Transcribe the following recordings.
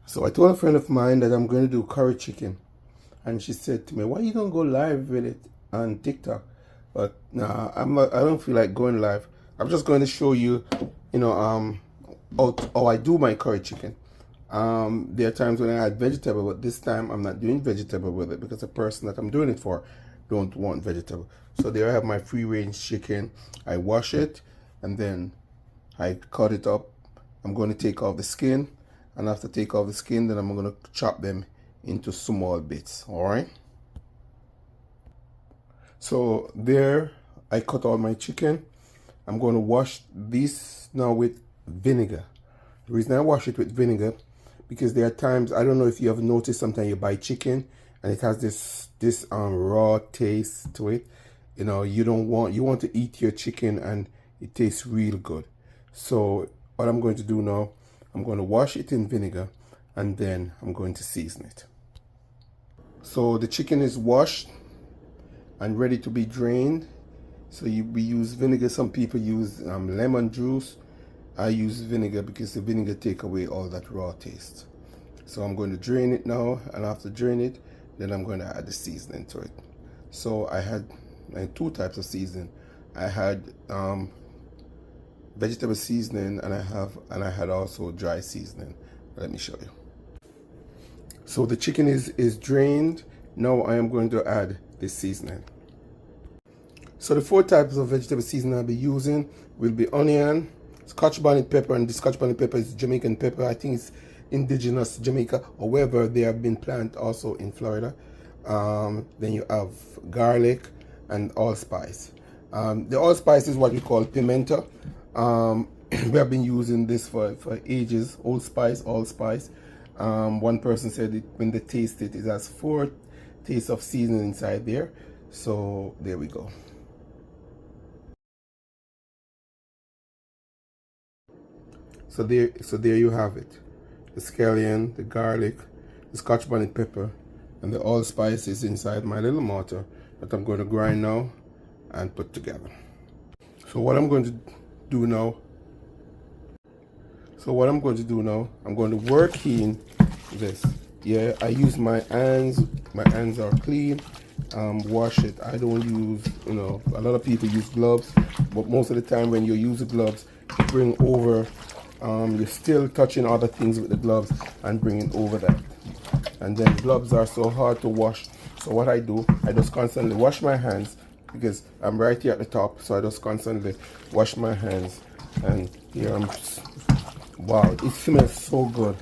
So I told a friend of mine that I'm going to do curry chicken, and she said to me, "Why you don't go live with it on TikTok?" But nah, I'm not. I don't feel like going live. I'm just going to show you, you know, how I do my curry chicken. There are times when I add vegetable, but this time I'm not doing vegetable with it because the person that I'm doing it for don't want vegetable. So there I have my free range chicken. I wash it and then I cut it up. I'm going to take off the skin, and after take off the skin, then I'm going to chop them into small bits. All right. So there I cut all my chicken. I'm going to wash this now with vinegar. The reason I wash it with vinegar, because there are times, I don't know if you have noticed, sometimes you buy chicken and it has this raw taste to it. You know, you want to eat your chicken and it tastes real good. So what I'm going to do now, I'm going to wash it in vinegar and then I'm going to season it. So the chicken is washed and ready to be drained. So we use vinegar. Some people use lemon juice. I use vinegar because the vinegar take away all that raw taste. So I'm going to drain it now, and after drain it, then I'm going to add the seasoning to it. So I had two types of seasoning. I had vegetable seasoning, and I had also dry seasoning. Let me show you. So the chicken is drained. Now I am going to add the seasoning. So the four types of vegetable seasoning I'll be using will be onion, Scotch bonnet pepper, and the Scotch bonnet pepper is Jamaican pepper. I think it's indigenous Jamaica, or wherever they have been planted, also in Florida. Then you have garlic and allspice. The allspice is what we call pimento. We have been using this for ages. Allspice. One person said when they taste it, it has 4 tastes of seasoning inside there. So there we go. So there you have it. The scallion, the garlic, the Scotch bonnet pepper, and the allspice is inside my little mortar that I'm going to grind now and put together. So what I'm going to do now, I'm going to work in this. Yeah, I use my hands. My hands are clean. Wash it. I don't use, a lot of people use gloves, but most of the time when you use the gloves, you bring over, you're still touching other things with the gloves and bringing over that. And then gloves are so hard to wash. So what I do, I just constantly wash my hands because I'm right here at the top. So I just constantly wash my hands. And here wow, it smells so good.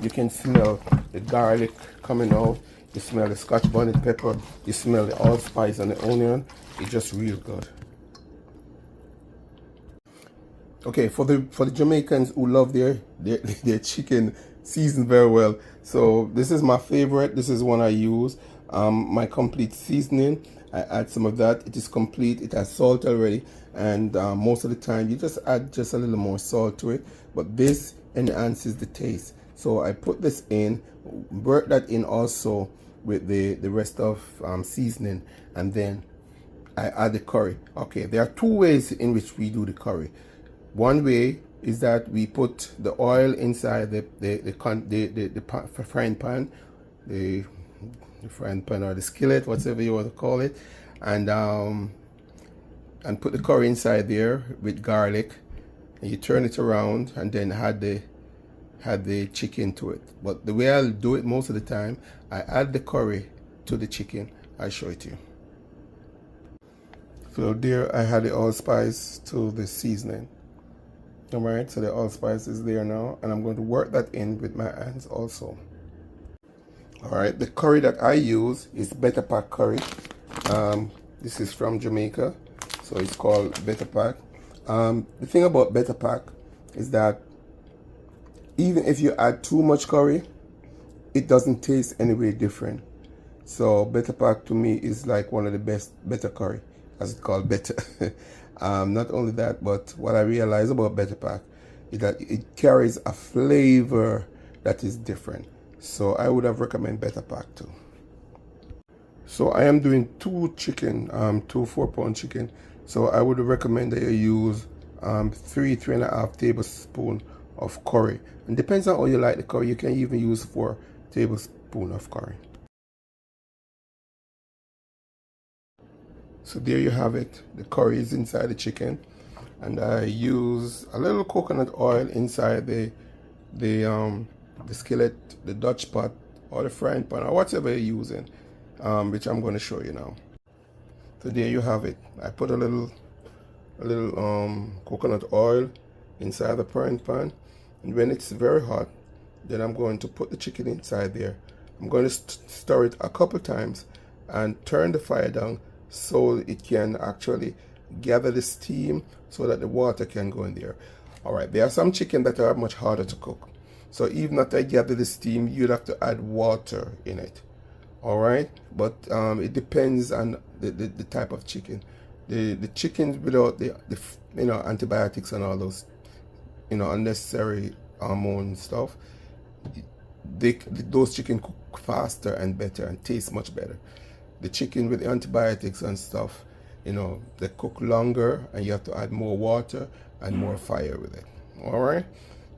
You can smell the garlic coming out. You smell the Scotch bonnet pepper. You smell the allspice and the onion. It's just real good. Okay, for the Jamaicans who love their chicken seasoned very well, so this is my favorite. This is one I use. My complete seasoning. I add some of that. It is complete. It has salt already, and most of the time you just add just a little more salt to it. But this enhances the taste. So I put this in, work that in also with the rest of seasoning, and then I add the curry. Okay, there are 2 ways in which we do the curry. One way is that we put the oil inside the frying pan, the frying pan or the skillet, whatever you want to call it, and put the curry inside there with garlic, and you turn it around and then add the chicken to it. But the way I'll do it most of the time, I add the curry to the chicken. I'll show it to you. So there I had the allspice to the seasoning. Alright, so the allspice is there now, and I'm going to work that in with my hands also. Alright, the curry that I use is Better Pack curry. This is from Jamaica, so it's called Better Pack. The thing about Better Pack is that even if you add too much curry, it doesn't taste any way different. So Better Pack to me is like one of the best better curry, as it's called better. Not only that, but what I realize about Better Pack is that it carries a flavor that is different. So I would have recommend Better Pack too. So I am doing 2 chicken, 2 4-pound chicken. So I would recommend that you use 3.5 tablespoons of curry. And depends on how you like the curry. You can even use 4 tablespoons of curry. So there you have it. The curry is inside the chicken, and I use a little coconut oil inside the skillet, the Dutch pot, or the frying pan, or whatever you're using, which I'm going to show you now. So there you have it. I put a little coconut oil inside the frying pan, and when it's very hot, then I'm going to put the chicken inside there. I'm going to stir it a couple times and turn the fire down so it can actually gather the steam so that the water can go in there. All right, there are some chicken that are much harder to cook, so even after I gather the steam, you'd have to add water in it. All right, but it depends on the type of chicken. The chickens without the antibiotics and all those unnecessary hormone stuff, those chicken cook faster and better and taste much better. The chicken with the antibiotics and stuff, they cook longer, and you have to add more water and more fire with it. All right,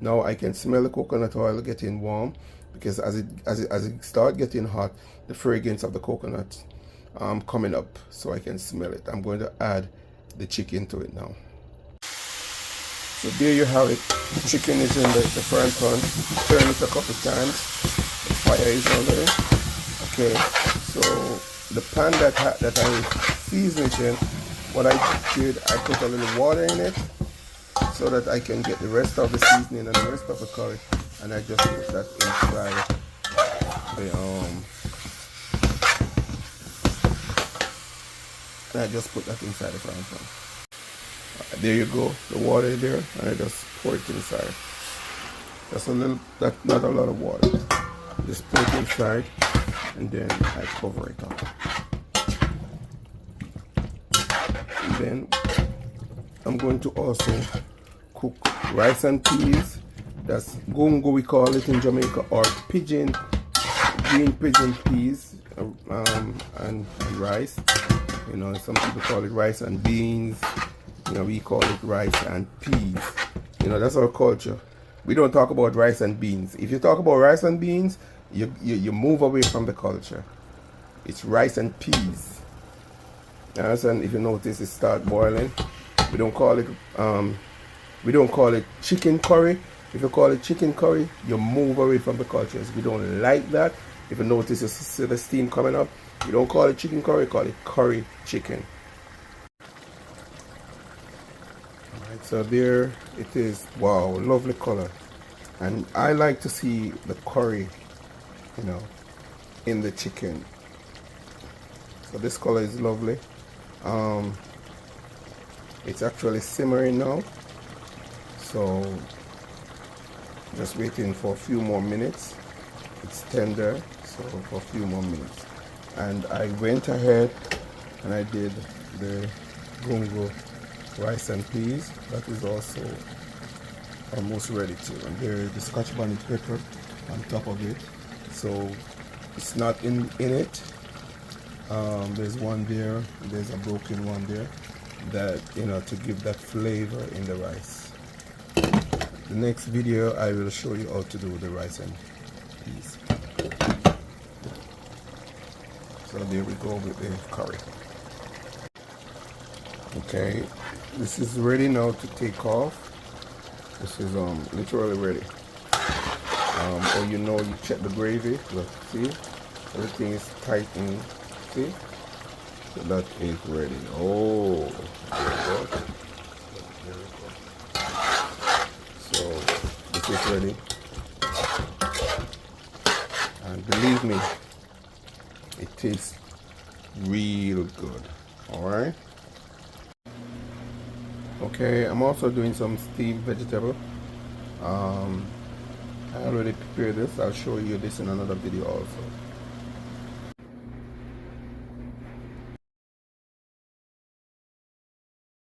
now I can smell the coconut oil getting warm, because as it start getting hot, the fragrance of the coconut coming up, so I can smell it. I'm going to add the chicken to it now. So there you have it. The chicken is in the frying pan. Turn it a couple times. The fire is on there. Okay, so the pan that I seasoned it in, what I did, I put a little water in it so that I can get the rest of the seasoning and the rest of the curry, and I just put that inside the frying pan. There you go, the water is there, and I just pour it inside. Just a little, not a lot of water. Just pour it inside, and then I cover it up. And then I'm going to also cook rice and peas. That's gongo, we call it in Jamaica, or green pigeon peas, and rice. Some people call it rice and beans. We call it rice and peas. That's our culture. We don't talk about rice and beans. If you talk about rice and beans, you move away from the culture. It's rice and peas. And if you notice, it start boiling. We don't call it chicken curry. If you call it chicken curry, you move away from the cultures. We don't like that. If you notice, you see the steam coming up. You don't call it chicken curry, call it curry chicken. Alright, so there it is. Wow, lovely color. And I like to see the curry, in the chicken. So this color is lovely. It's actually simmering now. So just waiting for a few more minutes. It's tender, so for a few more minutes. And I went ahead and I did the gongo rice and peas. That is also almost ready too. And there's the scotch bonnet pepper on top of it. So it's not in it. There's one there. There's a broken one there. That to give that flavor in the rice. The next video I will show you how to do the rice and peas. So there we go with the curry. Okay, this is ready now to take off. This is literally ready. Or you check the gravy. Look, see, everything is tight and see. So that is ready. Oh, there we go. There we go. So this is ready. And believe me, it tastes real good. Alright. Okay, I'm also doing some steamed vegetable. I already prepared this. I'll show you this in another video also.